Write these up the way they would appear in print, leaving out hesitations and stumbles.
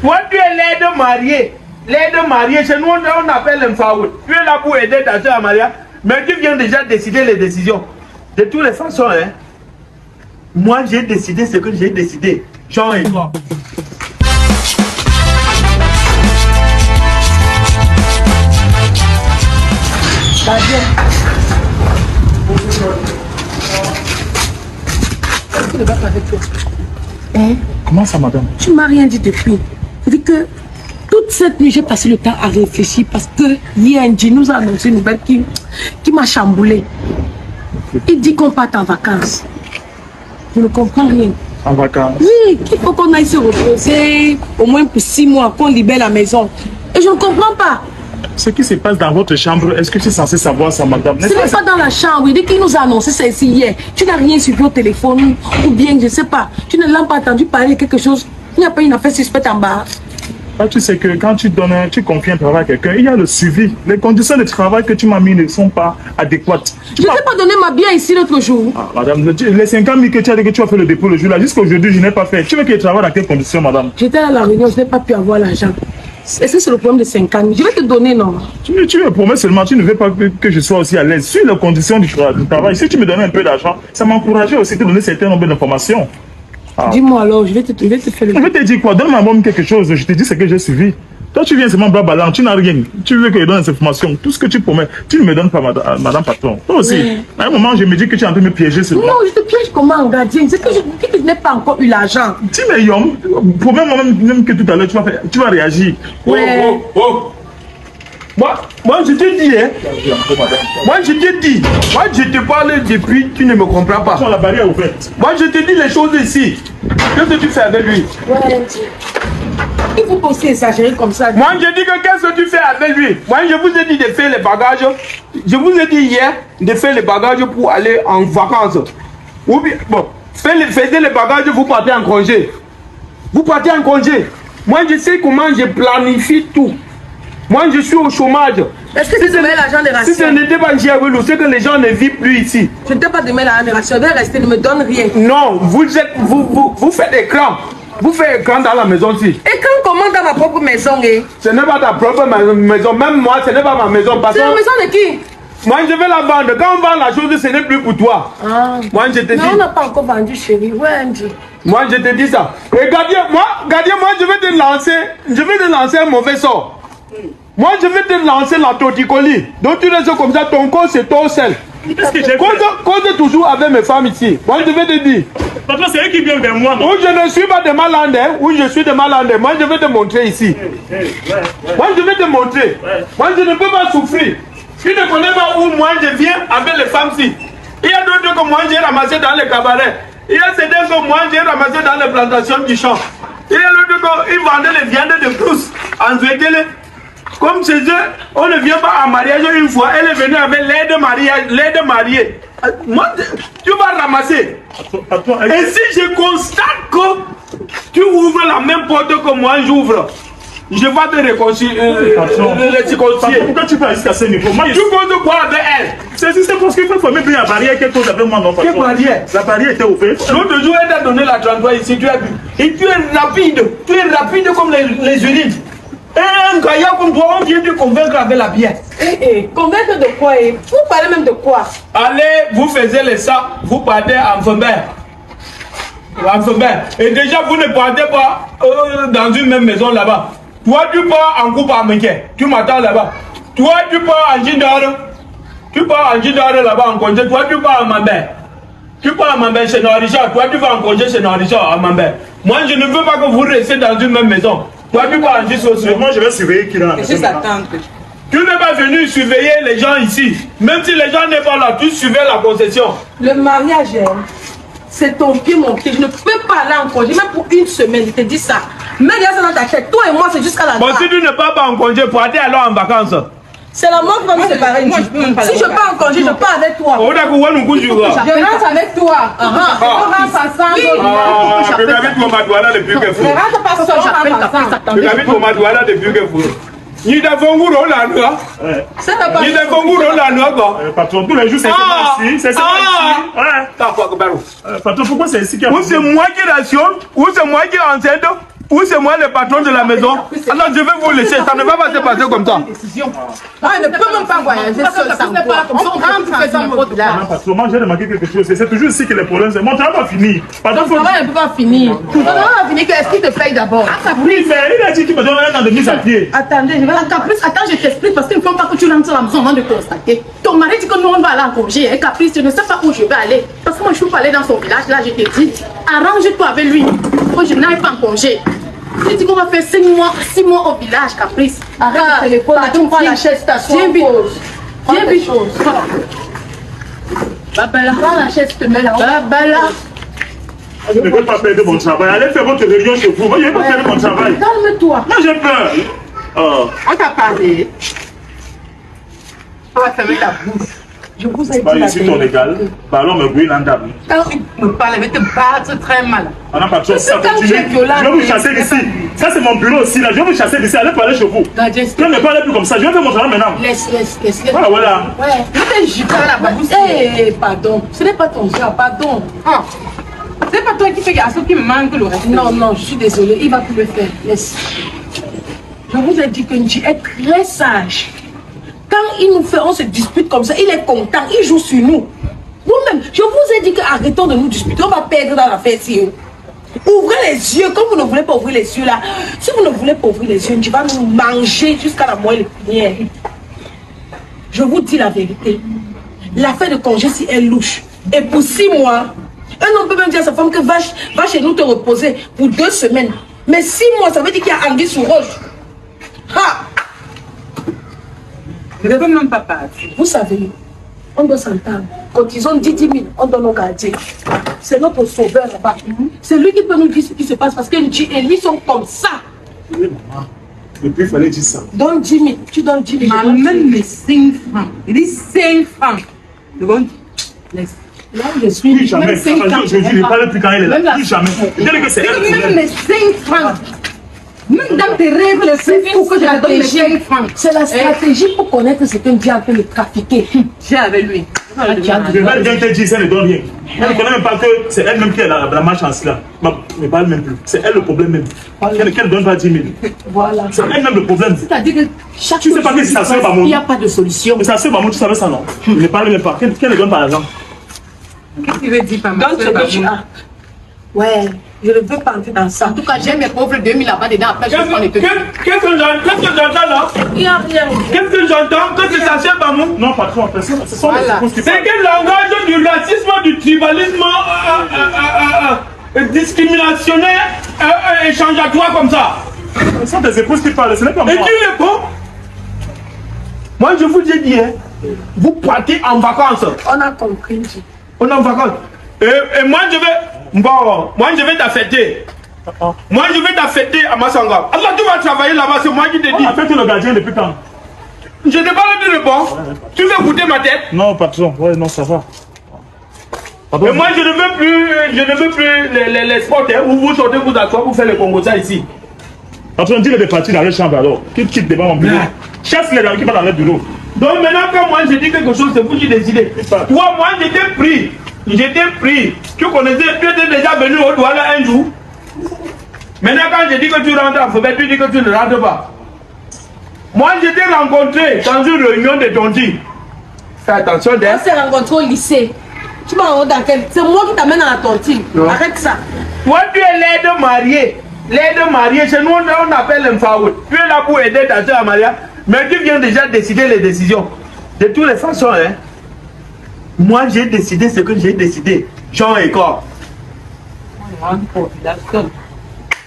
Toi, tu es l'aide mariée. L'aide mariée, chez nous, on appelle un faoul. Tu es là pour aider ta soeur à marier. Mais tu viens déjà décider les décisions. De toutes les façons, hein. Moi, j'ai décidé ce que j'ai décidé. Jean et moi. Est-ce qu'il ne va pas avec toi? Hein? Comment ça, madame? Tu ne m'as rien dit depuis. Je dis que toute cette nuit, j'ai passé le temps à réfléchir parce que Yendi nous a annoncé une nouvelle qui m'a chamboulé. Il dit qu'on parte en vacances. Je ne comprends rien. En vacances? Oui, qu'il faut qu'on aille se reposer au moins pour 6 mois, qu'on libère la maison. Et je ne comprends pas. Ce qui se passe dans votre chambre, est-ce que tu es censé savoir ça, madame? Ce n'est pas dans la chambre. Il dit qu'il nous a annoncé ça ici hier. Tu n'as rien suivi au téléphone ou bien, je ne sais pas. Tu ne l'as pas entendu parler de quelque chose. Il n'y a pas une affaire suspecte en bas. Ah, tu sais que quand tu confies un travail à quelqu'un, il y a le suivi. Les conditions de travail que tu m'as mis ne sont pas adéquates. Je ne t'ai pas donné ma bière ici l'autre jour. Ah, madame, les 50 000 que tu as dit que tu as fait le dépôt le jour là, jusqu'à aujourd'hui, je n'ai pas fait. Tu veux que je travaille dans quelles conditions, madame? J'étais à la réunion, je n'ai pas pu avoir l'argent. Est-ce que c'est le problème de 50 000? Je vais te donner, non? Tu me promets seulement, tu ne veux pas que je sois aussi à l'aise. Sur les conditions du travail, si tu me donnais un peu d'argent, ça m'encourageait aussi de te donner un certain nombre d'informations. Ah. Dis-moi alors, je vais te faire le... Je vais te dire quoi? Donne-moi même quelque chose, je te dis ce que j'ai suivi. Toi, tu viens seulement blablabla, tu n'as rien. Tu veux que je donne des informations. Tout ce que tu promets, tu ne me donnes pas, madame patron. Toi aussi, à un moment, je me dis que tu es en train de me piéger seulement. Non, je te piège comment, gardien? C'est que je n'ai pas encore eu l'argent. Dis, mais Yom, promets-moi même que tout à l'heure, tu vas réagir. Ouais. Oh. Moi, je te dis, hein. Moi, je te dis. Moi, je te parle depuis, tu ne me comprends pas. La barrière ouverte. Moi, je te dis les choses ici. Qu'est-ce que tu fais avec lui? Ouais. Il faut pas aussi exagérer comme ça. Moi, je dis que qu'est-ce que tu fais avec lui? Moi, je vous ai dit de faire les bagages. Je vous ai dit hier de faire les bagages pour aller en vacances. Ou bien, bon, faites les bagages, vous partez en congé. Vous partez en congé. Moi, je sais comment je planifie tout. Moi, je suis au chômage. Est-ce que tu mets l'argent des rations? Si ce n'était pas Jéhovah, c'est que les gens ne vivent plus ici. Je ne t'ai pas donné l'argent des rations. Je vais rester, ne me donne rien. Non, vous faites écran. Vous faites écran dans la maison ici. Et quand comment dans ma propre maison, eh? Ce n'est pas ta propre maison. Même moi, ce n'est pas ma maison. C'est la maison de qui? Moi, je vais la vendre. Quand on vend la chose, ce n'est plus pour toi. Ah. Moi, je te dis. Non, on n'a pas encore vendu, chérie. Ouais, Andy. Moi, je te dis ça. Et gardien, moi, je vais te lancer un mauvais sort. Moi, je vais te lancer la torticolis. Donc, tu restes comme ça, ton corps, c'est ton sel. Qu'est-ce que j'ai fait? Cause toujours avec mes femmes ici. Moi, je vais te dire. Patron, c'est eux qui viennent vers moi, non? Ou je ne suis pas de Malandais, ou je suis de Malandais. Moi, je vais te montrer ici. Moi, je vais te montrer. Moi, je ne peux pas souffrir. Tu ne connais pas où moi je viens avec les femmes ici. Il y a d'autres que moi j'ai ramassé dans les cabarets. Il y a certains que moi j'ai ramassé dans les plantations du champ. Il y a d'autres qui vendaient les viandes de brousse en Zouétélé. Comme chez eux, on ne vient pas en mariage une fois. Elle est venue avec l'aide mariée. Moi, tu vas ramasser. Et si je constate que tu ouvres la même porte que moi j'ouvre, je vais te réconcilier. Pourquoi tu vas jusqu'à ce niveau? Tu comptes quoi avec elle? C'est parce qu'il faut former bien la barrière quelque chose avec moi, non? Quelle barrière? La barrière était ouverte. L'autre jour, elle t'a donné la 33 ici, tu as vu. Et tu es rapide. Tu es rapide comme les urines. Et un gaillard comme toi, on vient te convaincre avec la bière. Convaincre de quoi? Vous parlez même de quoi? Allez, vous faisiez les sacs, vous partez en Fember. Et déjà, vous ne partez pas dans une même maison là-bas. Toi, tu pars en coupe à Méquet. Tu m'attends là-bas. Toi, tu pars en Jindare. Tu pars en Jindare là-bas en congé. Toi, tu pars en Mambé. Tu pars en Mambé chez Noirichard. Toi, tu vas en congé chez Noirichard à Mambé. Moi, je ne veux pas que vous restiez dans une même maison. Toi, tu pars en Jindare. Moi, je vais surveiller qui là. Juste attendre. Tu n'es pas venu surveiller les gens ici. Même si les gens n'est pas là, tu surveilles la concession. Le mariage, c'est ton pied, mon pied. Je ne peux pas aller en congé, même pour une semaine. Je te dis ça. Mets ça dans ta tête. Toi et moi, c'est jusqu'à la fin. Bon, si tu ne pars pas en congé, pour aller alors en vacances. C'est la mort qui va nous séparer. Si je pars en congé, je pars avec toi. Je rentre avec toi. On rentre ensemble. Je n'habite pas ma douane depuis que vous. Ne rentre pas seul, j'appelle ta fille. Je n'habite pas ma douane depuis que vous. Ni de Fonguro la noix. Ni de Fonguro la noix. Patron, tous les jours, c'est ici. C'est ça ici. Ouais. Patron, pourquoi c'est ici qu'il y a... Ou c'est moi qui rationne, ou c'est moi qui enseigne. Ou c'est moi le patron de la maison. Alors je vais vous laisser. Ça ne va pas se passer comme ça. Ah, elle ne peut même pas voyager seule sans toi. On rentre dans notre village. Moi, j'ai remarqué quelque chose. C'est toujours ici que les problèmes. Mon travail va finir. Ton travail ne peut pas finir. Ton travail va finir. Est-ce qu'il te paye d'abord? Oui, mais il a dit qu'il me donne un an de mise à pied. Attendez, je vais la Caprice. Attends, je t'explique parce qu'il ne faut pas que tu rentres à la maison avant de constater. Ton mari dit que nous, on va aller en congé. Et Caprice, tu ne sais pas où je vais aller. Parce que moi, je ne peux pas aller dans son village. Là, je te dis, arrange-toi avec lui. Que je n'aille pas en congé. J'ai dit qu'on va faire 6 mois au village, Caprice. Arrête le téléphone, tu prends la chaise, t'assois. Viens vite. Viens vite. Babala, prends la chaise, te mets là. Babala. Je ne veux pas perdre mon travail. Allez faire votre réunion chez vous. Moi, je ne vais pas perdre mon travail. Calme-toi. Moi, j'ai peur. Oh. On t'a parlé. On va fermer ta bouche. Je vous ai dit Bah, la ici, ton égal. Bah, alors, me brûle en dame. Quand il me parle, il va te battre très mal. On n'a pas de chose. Ça Quand tu continue. es violent, Je vais vous chasser d'ici. Ça, c'est mon bureau aussi. Là. Je vais vous chasser d'ici. Allez parler chez vous. Je ne parle plus comme ça. Je vais faire mon travail maintenant. Laisse. Voilà, voilà. Ouais. Je t'ai juté la babouche. Eh, pardon. Ce n'est pas ton genre, pardon. Ah. C'est pas toi qui fais garçon qui me manque le reste. Non, je suis désolée. Il va plus le faire. Laisse. Je vous ai dit que Nji est très sage. Quand il nous fait, on se dispute comme ça, il est content, il joue sur nous. Vous-même, je vous ai dit que arrêtons de nous disputer, on va perdre dans l'affaire si. Ouvrez les yeux, comme vous ne voulez pas ouvrir les yeux là. Si vous ne voulez pas ouvrir les yeux, tu vas nous manger jusqu'à la moelle épinière. Je vous dis la vérité. L'affaire de congé si est louche. Et pour 6 mois, un homme peut même dire à sa femme que va chez nous te reposer pour 2 semaines. Mais 6 mois, ça veut dire qu'il y a anguille sous roche. Ha! Je ne peux même pas partir. Vous savez, on doit s'entendre. Quand ils ont dit 10 000, on donne au gardien. C'est notre sauveur là-bas. C'est lui qui peut nous dire ce qui se passe parce que Nji et lui sont comme ça. Oui, maman. Depuis, il fallait dire ça. Donne 10 000. Tu donnes 10 000. Même les 5 francs. Il dit 5 francs. Laisse. Là, je suis. Plus jamais. Je ne parle plus quand elle est là. Plus jamais. Je dis que c'est elle. Même les 5 francs. Même dans tes rêves, le fait pour que je te donne les 5 francs. C'est la stratégie pour connaître ce qu'un diable peut le trafiquer. J'ai avec lui. Je vais bien te dire, ça ne donne rien. Elle ne connaît même pas que c'est elle-même qui est la malchance là. Je ne parle même plus. C'est elle le problème même. Qu'elle ne donne pas 10 000. Voilà. C'est elle-même le problème. C'est-à-dire que chaque Tu ne sais pas que si ça se fait par il n'y a pas de solution. Mais ça se fait par tu savais ça non? Je ne parle même pas. Qu'elle ne donne pas l'argent. Qu'est-ce que tu veux dire par ma Donne ce que tu as. Ouais, je ne veux pas entrer dans ça. En tout cas, j'ai mes pauvres 2 000 là-bas dedans. Après, je vais prendre les 2 000. Qu'est-ce que j'entends là? Il n'y a rien. Qu'est-ce que j'entends? Que c'est censé par nous? Non, patron, ce sont les choses qui C'est parlent. quel langage du racisme, du tribalisme discriminationnaire, échangeatoire comme ça? Ce sont des épouses qui parlent, ce n'est pas moi. Et tu es bon? Moi, je vous ai dit, hein, vous partez en vacances. On a compris. On est en vacances. Et moi, je vais t'affecter. Moi, je vais t'affecter à Massanga. Alors, tu vas travailler là-bas, c'est moi qui te dis. Affecte le gardien depuis quand? Je n'ai pas le réponse. Tu veux goûter ma tête? Non, patron, ouais, non, ça va. Mais moi, je ne veux plus les spots hein, où vous sortez, vous asseoir pour faire le Congo-ça ici. Patron, dis-le de partir dans les chambres alors. Qu'il quitte devant mon bureau. Chasse les gens qui vont dans le bureau. Donc maintenant, quand moi je dis quelque chose, c'est vous qui décidez. Toi, moi, j'étais pris. Tu connaissais, tu étais déjà venu au Douala un jour. Maintenant, quand je dis que tu rentres en Fébert, tu dis que tu ne rentres pas. Moi, je t'ai rencontré dans une réunion de tonti. Fais attention, On s'est rencontrés au lycée. Tu m'as rencontré dans quel... C'est moi qui t'amène à la tontine. Arrête ça. Toi, tu es l'aide mariée. L'aide mariée, chez nous, on appelle un faout. Tu es là pour aider ta soeur à marier. Mais tu viens déjà décider les décisions. De toutes les façons, hein. Moi, j'ai décidé ce que j'ai décidé. Jean et corps.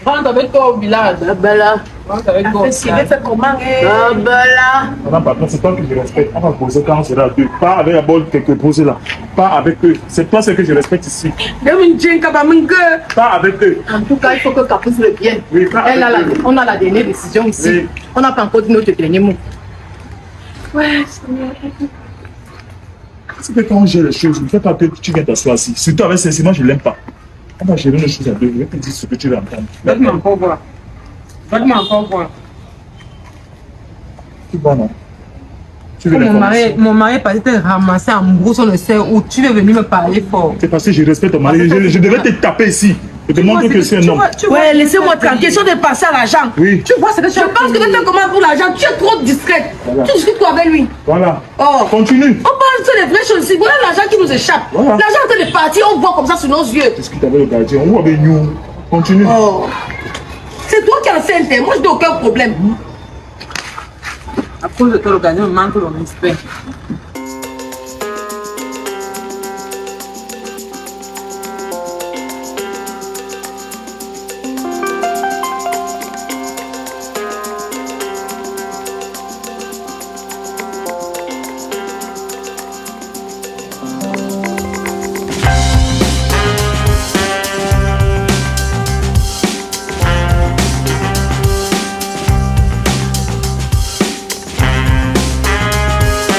Rentre avec toi au village. Bella. Rentre avec toi au village. Bella. Madame, patron, c'est toi que je respecte. On va poser quand on sera deux. Pas avec la bol quelques posés là. Pas avec eux. C'est toi ce que je respecte ici. Pas avec eux. En tout cas, il faut que Caprice le vienne. Oui, pas avec eux. On a la dernière décision ici. Oui. On n'a pas encore dit notre dernier mot. Ouais, C'est que quand j'ai les choses, ne fais pas que tu viens t'asseoir ici. Surtout avec ceci, moi je l'aime pas. On va gérer les choses à deux. Je vais te dire ce que tu veux entendre. Donne-moi encore voir. Donne-moi encore voir. Tu vois, non? Tu veux l'information? Mon mari est parti te ramasser en brousse, on ne sait où. Tu veux venir me parler fort. C'est parce que je respecte ton mari. Je devais te taper ici. Je te montre que c'est un homme. Ouais, laissez-moi tranquille. Question de passer à l'argent. Oui. Tu vois ce que je pense que tu fais comment pour l'argent? Tu es trop discrète. Voilà. Tu discutes quoi avec lui? Voilà. Oh. Continue. On parle de vraies choses ici. Voilà l'argent qui nous échappe. Voilà. L'argent est en train de partir, on voit comme ça sur nos yeux. Qu'est-ce que tu avais le gardien? On voit avec nous. Continue. Oh. C'est toi qui es enceinte. Moi, je n'ai aucun problème. À cause de toi, le gardien manque de respect.